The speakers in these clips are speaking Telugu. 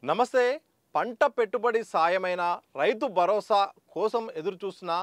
నమస్తే. పంట పెట్టుబడి సాయమైన రైతు భరోసా కోసం ఎదురు చూస్తున్న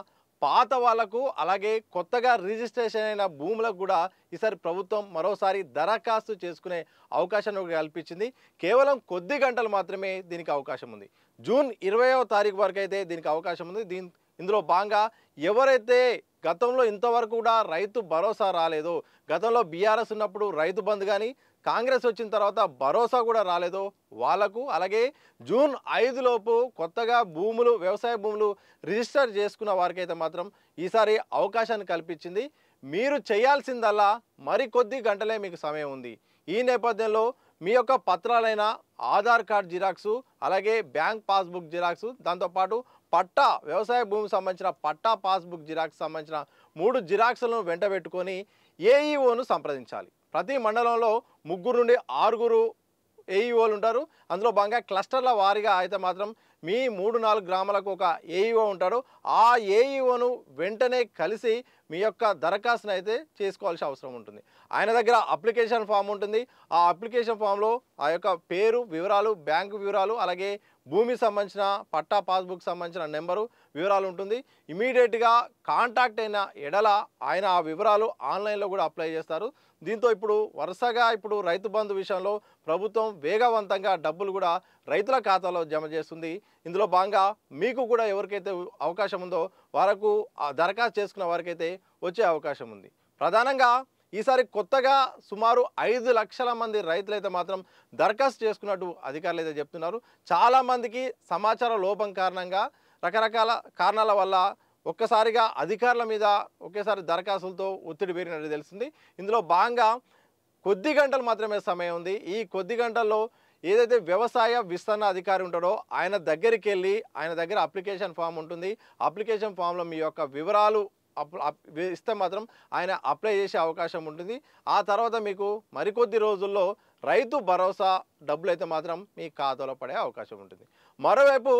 పాత వాళ్లకు అలాగే కొత్తగా రిజిస్ట్రేషన్ అయిన భూములకు కూడా ఈసారి ప్రభుత్వం మరోసారి దరఖాస్తు చేసుకునే అవకాశాన్ని కల్పించింది. కేవలం కొద్ది గంటలు మాత్రమే దీనికి అవకాశం ఉంది. జూన్ 20వ తారీఖు వరకు అయితే దీనికి అవకాశం ఉంది. ఇందులో భాగంగా ఎవరైతే గతంలో ఇంతవరకు కూడా రైతు భరోసా రాలేదో, గతంలో బీఆర్ఎస్ ఉన్నప్పుడు రైతు బంధు కానీ కాంగ్రెస్ వచ్చిన తర్వాత భరోసా కూడా రాలేదో వాళ్ళకు, అలాగే జూన్ 5 లోపు కొత్తగా వ్యవసాయ భూములు రిజిస్టర్ చేసుకున్న వారికైతే మాత్రం ఈసారి అవకాశాన్ని కల్పించింది. మీరు చేయాల్సిందల్లా మరికొద్ది గంటలే మీకు సమయం ఉంది. ఈ నేపథ్యంలో మీ యొక్క పత్రాలైన ఆధార్ కార్డ్ జిరాక్సు, అలాగే బ్యాంక్ పాస్బుక్ జిరాక్సు, దాంతోపాటు వ్యవసాయ భూమికి సంబంధించిన పట్టా పాస్బుక్ జిరాక్స్ సంబంధించిన 3 జిరాక్స్లను వెంట పెట్టుకొని ఏఈఓను సంప్రదించాలి. ప్రతి మండలంలో 3 నుండి 6 ఏఈఓలు ఉంటారు. అందులో భాగంగా క్లస్టర్ల వారీగా అయితే మాత్రం మీ 3-4 గ్రామాలకు ఒక ఏఈఓ ఉంటాడు. ఆ ఏఈఓను వెంటనే కలిసి మీ యొక్క దరఖాస్తును అయితే చేసుకోవాల్సిన అవసరం ఉంటుంది. ఆయన దగ్గర అప్లికేషన్ ఫామ్ ఉంటుంది. ఆ అప్లికేషన్ ఫామ్లో ఆ యొక్క పేరు వివరాలు, బ్యాంకు వివరాలు, అలాగే భూమికి సంబంధించిన పట్టా పాస్బుక్ సంబంధించిన నెంబరు వివరాలు ఉంటుంది. ఇమీడియట్గా కాంటాక్ట్ అయిన ఎడల ఆయన ఆ వివరాలు ఆన్లైన్లో కూడా అప్లై చేస్తారు. దీంతో వరుసగా రైతు బంధు విషయంలో ప్రభుత్వం వేగవంతంగా డబ్బులు కూడా రైతుల ఖాతాలో జమ చేస్తుంది. ఇందులో భాగంగా మీకు కూడా ఎవరికైతే అవకాశం ఉందో వారికి దరఖాస్తు చేసుకున్న వారికైతే వచ్చే అవకాశం ఉంది. ప్రధానంగా ఈసారి కొత్తగా సుమారు 5 లక్షల మంది రైతులైతే మాత్రం దరఖాస్తు చేసుకున్నట్టు అధికారులు అయితే చెప్తున్నారు. చాలామందికి సమాచార లోపం కారణంగా రకరకాల కారణాల వల్ల ఒక్కసారిగా అధికారుల మీద ఒకేసారి దరఖాస్తులతో ఒత్తిడి పెరిగినట్టు తెలుస్తుంది. ఇందులో భాగంగా కొద్ది గంటలు మాత్రమే సమయం ఉంది. ఈ కొద్ది గంటల్లో ఏదైతే వ్యవసాయ విస్తరణ అధికారి ఉంటాడో ఆయన దగ్గరికి వెళ్ళి, ఆయన దగ్గర అప్లికేషన్ ఫామ్ ఉంటుంది. అప్లికేషన్ ఫామ్లో మీ యొక్క వివరాలు ఇస్తే మాత్రం ఆయన అప్లై చేసే అవకాశం ఉంటుంది. ఆ తర్వాత మీకు మరికొద్ది రోజుల్లో రైతు భరోసా డబ్బులు అయితే మాత్రం మీ ఖాతాలో పడే అవకాశం ఉంటుంది. మరోవైపు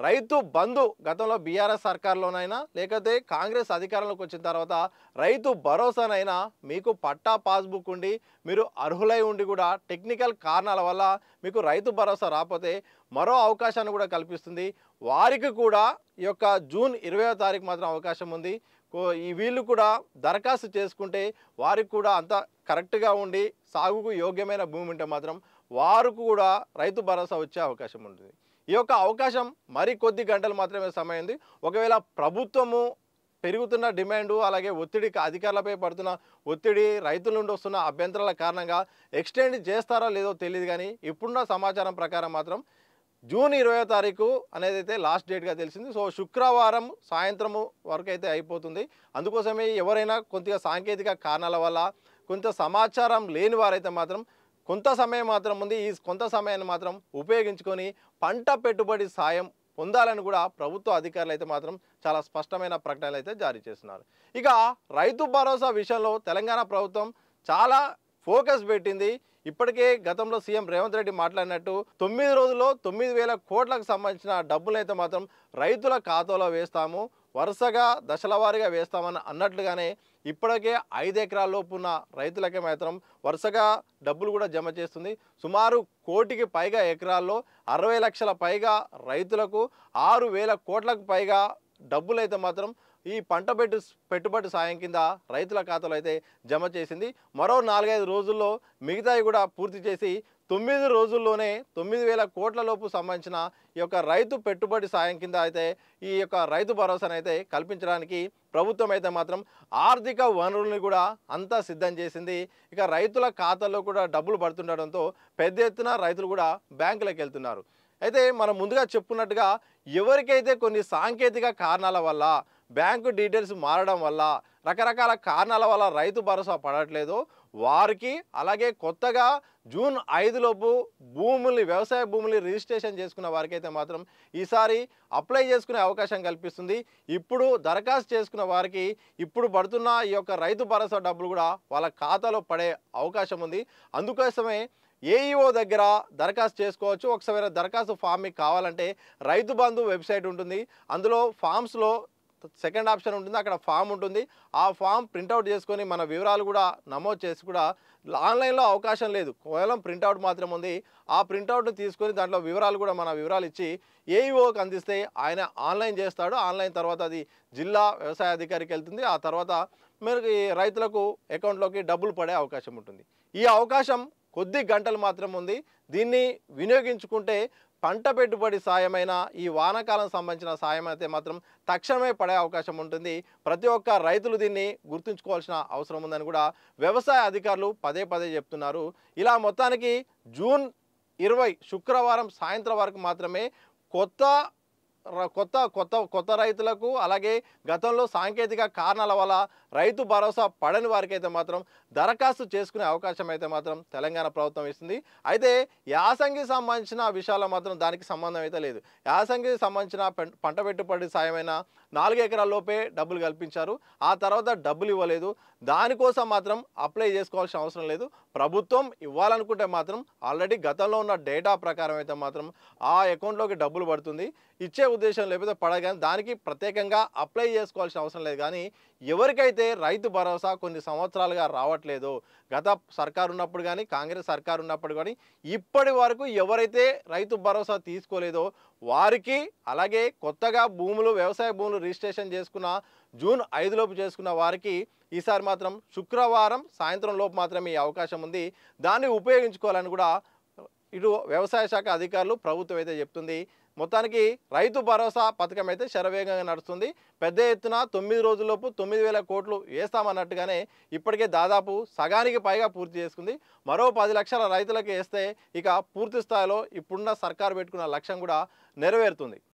రైతు బంధు గతంలో బీఆర్ఎస్ సర్కార్లోనైనా లేకపోతే కాంగ్రెస్ అధికారంలోకి వచ్చిన తర్వాత రైతు భరోసానైనా మీకు పట్టా పాస్బుక్ ఉండి మీరు అర్హులై ఉండి కూడా టెక్నికల్ కారణాల వల్ల మీకు రైతు భరోసా రాకపోతే మరో అవకాశాన్ని కూడా కల్పిస్తుంది. వారికి కూడా ఈ యొక్క జూన్ 20వ తారీఖు మాత్రం అవకాశం ఉంది. వీళ్ళు కూడా దరఖాస్తు చేసుకుంటే వారికి కూడా అంత కరెక్ట్గా ఉండి సాగుకు యోగ్యమైన భూమి ఉంటే మాత్రం వారికి కూడా రైతు భరోసా వచ్చే అవకాశం ఉంటుంది. ఈ యొక్క అవకాశం మరికొద్ది గంటలు మాత్రమే సమయం ఉంది. ఒకవేళ ప్రభుత్వము పెరుగుతున్న డిమాండు, అలాగే అధికారులపై పడుతున్న ఒత్తిడి, రైతుల నుండి వస్తున్న అభ్యంతరాల కారణంగా ఎక్స్టెండ్ చేస్తారో లేదో తెలియదు. కానీ ఇప్పుడున్న సమాచారం ప్రకారం మాత్రం జూన్ 20వ తారీఖు అనేది అయితే లాస్ట్ డేట్గా తెలిసింది. సో శుక్రవారం సాయంత్రము వరకు అయితే అయిపోతుంది. అందుకోసమే ఎవరైనా కొద్దిగా సాంకేతిక కారణాల వల్ల కొంత సమాచారం లేని వారైతే మాత్రం కొంత సమయం మాత్రం ఉంది. ఈ కొంత సమయాన్ని మాత్రం ఉపయోగించుకొని పంట పెట్టుబడి సాయం పొందాలని కూడా ప్రభుత్వ అధికారులు అయితే మాత్రం చాలా స్పష్టమైన ప్రకటనలు అయితే జారీ చేస్తున్నారు. ఇక రైతు భరోసా విషయంలో తెలంగాణ ప్రభుత్వం చాలా ఫోకస్ పెట్టింది. ఇప్పటికే గతంలో సీఎం రేవంత్ రెడ్డి మాట్లాడినట్టు 9 రోజుల్లో 9,000 కోట్లకు సంబంధించిన డబ్బులు అయితే మాత్రం రైతుల ఖాతాలో వేస్తాము, వరుసగా దశల వారీగా వేస్తామని అన్నట్లుగానే ఇప్పటికే 5 ఎకరాల లోపు ఉన్న రైతులకే మాత్రం వరుసగా డబ్బులు కూడా జమ చేస్తుంది. సుమారు 1 కోటికి పైగా ఎకరాల్లో 60 లక్షల పైగా రైతులకు 6,000 కోట్లకు పైగా డబ్బులు అయితే మాత్రం ఈ పంట పెట్టుబడి సాయం కింద రైతుల ఖాతాలో అయితే జమ చేసింది. మరో 4-5 రోజుల్లో మిగతాయి కూడా పూర్తి చేసి 9 రోజుల్లోనే 9,000 కోట్ల లోపు సంబంధించిన ఈ యొక్క రైతు పెట్టుబడి సాయం కింద అయితే ఈ యొక్క రైతు భరోసాను అయితే కల్పించడానికి ప్రభుత్వం అయితే మాత్రం ఆర్థిక వనరుల్ని కూడా అంతా సిద్ధం చేసింది. ఇక రైతుల ఖాతాల్లో కూడా డబ్బులు పడుతుండడంతో పెద్ద ఎత్తున రైతులు కూడా బ్యాంకులకు వెళ్తున్నారు. అయితే మనం ముందుగా చెప్పుకున్నట్టుగా ఎవరికైతే కొన్ని సాంకేతిక కారణాల వల్ల బ్యాంకు డీటెయిల్స్ మారడం వల్ల రకరకాల కారణాల వల్ల రైతు భరోసా పడట్లేదో వారికి, అలాగే కొత్తగా జూన్ 5 లోపు వ్యవసాయ భూముల్ని రిజిస్ట్రేషన్ చేసుకున్న వారికైతే మాత్రం ఈసారి అప్లై చేసుకునే అవకాశం కల్పిస్తుంది. ఇప్పుడు దరఖాస్తు చేసుకున్న వారికి ఇప్పుడు పడుతున్న ఈ యొక్క రైతు భరోసా డబ్బులు కూడా వాళ్ళ ఖాతాలో పడే అవకాశం ఉంది. అందుకోసమే ఏఈఓ దగ్గర దరఖాస్తు చేసుకోవచ్చు. ఒకసారి దరఖాస్తు ఫామ్ మీకు కావాలంటే రైతు బంధు వెబ్సైట్ ఉంటుంది. అందులో ఫామ్స్లో సెకండ్ ఆప్షన్ ఉంటుంది, అక్కడ ఫామ్ ఉంటుంది. ఆ ఫామ్ ప్రింట్అవుట్ చేసుకొని మన వివరాలు కూడా నమోదు చేసి కూడా ఆన్లైన్లో అవకాశం లేదు, కేవలం ప్రింట్అవుట్ మాత్రం ఉంది. ఆ ప్రింట్అవుట్ని తీసుకొని దాంట్లో వివరాలు కూడా మన వివరాలు ఇచ్చి ఏఈఓకి అందిస్తే ఆయన ఆన్లైన్ చేస్తాడు. ఆన్లైన్ తర్వాత అది జిల్లా వ్యవసాయ అధికారికి వెళ్తుంది. ఆ తర్వాత మనకి రైతులకు అకౌంట్లోకి డబ్బులు పడే అవకాశం ఉంటుంది. ఈ అవకాశం కొద్ది గంటలు మాత్రం ఉంది. దీన్ని వినియోగించుకుంటే పంట పెట్టుబడి సాయమైన ఈ వానాకాలం సంబంధించిన సాయం అయితే మాత్రం తక్షణమే పడే అవకాశం ఉంటుంది. ప్రతి ఒక్క రైతులు దీన్ని గుర్తుంచుకోవాల్సిన అవసరం ఉందని కూడా వ్యవసాయ అధికారులు పదే పదే చెప్తున్నారు. ఇలా మొత్తానికి జూన్ 20 శుక్రవారం సాయంత్రం వరకు మాత్రమే కొత్త కొత్త రైతులకు, అలాగే గతంలో సాంకేతిక కారణాల వల్ల రైతు భరోసా పడని వారికి అయితే మాత్రం దరఖాస్తు చేసుకునే అవకాశం అయితే మాత్రం తెలంగాణ ప్రభుత్వం ఇస్తుంది. అయితే యాసంగి సంబంధించిన విషయాల్లో మాత్రం దానికి సంబంధం అయితే లేదు. యాసంగికి సంబంధించిన పంట పెట్టుబడి సాయమైన 4 ఎకరాల లోపే డబ్బులు కల్పించారు. ఆ తర్వాత డబ్బులు ఇవ్వలేదు. దానికోసం మాత్రం అప్లై చేసుకోవాల్సిన అవసరం లేదు. ప్రభుత్వం ఇవ్వాలనుకుంటే మాత్రం ఆల్రెడీ గతంలో ఉన్న డేటా ప్రకారం అయితే మాత్రం ఆ అకౌంట్లోకి డబ్బులు పడుతుంది. ఇచ్చే ఉద్దేశం లేకపోతే పడగానే దానికి ప్రత్యేకంగా అప్లై చేసుకోవాల్సిన అవసరం లేదు. కానీ ఎవరికైతే రైతు భరోసా కొన్ని సంవత్సరాలుగా రావట్లేదో, గత సర్కారు ఉన్నప్పుడు కానీ కాంగ్రెస్ సర్కారు ఉన్నప్పుడు కానీ ఇప్పటి వరకు ఎవరైతే రైతు భరోసా తీసుకోలేదో వారికి, అలాగే కొత్తగా వ్యవసాయ భూములు రిజిస్ట్రేషన్ చేసుకున్న జూన్ 5 లోపు చేసుకున్న వారికి ఈసారి మాత్రం శుక్రవారం సాయంత్రం లోపు మాత్రమే ఈ అవకాశం ఉంది. దాన్ని ఉపయోగించుకోవాలని కూడా ఇటు వ్యవసాయ శాఖ అధికారులు, ప్రభుత్వం అయితే చెప్తుంది. మొత్తానికి రైతు భరోసా పథకం అయితే శరవేగంగా నడుస్తుంది. పెద్ద ఎత్తున 9 రోజుల్లోపు 9,000 కోట్లు వేస్తామన్నట్టుగానే ఇప్పటికే దాదాపు సగానికి పైగా పూర్తి చేసుకుంది. మరో 10 లక్షల రైతులకు వేస్తే ఇక పూర్తి స్థాయిలో ఇప్పుడున్న సర్కారు పెట్టుకున్న లక్ష్యం కూడా నెరవేరుతుంది.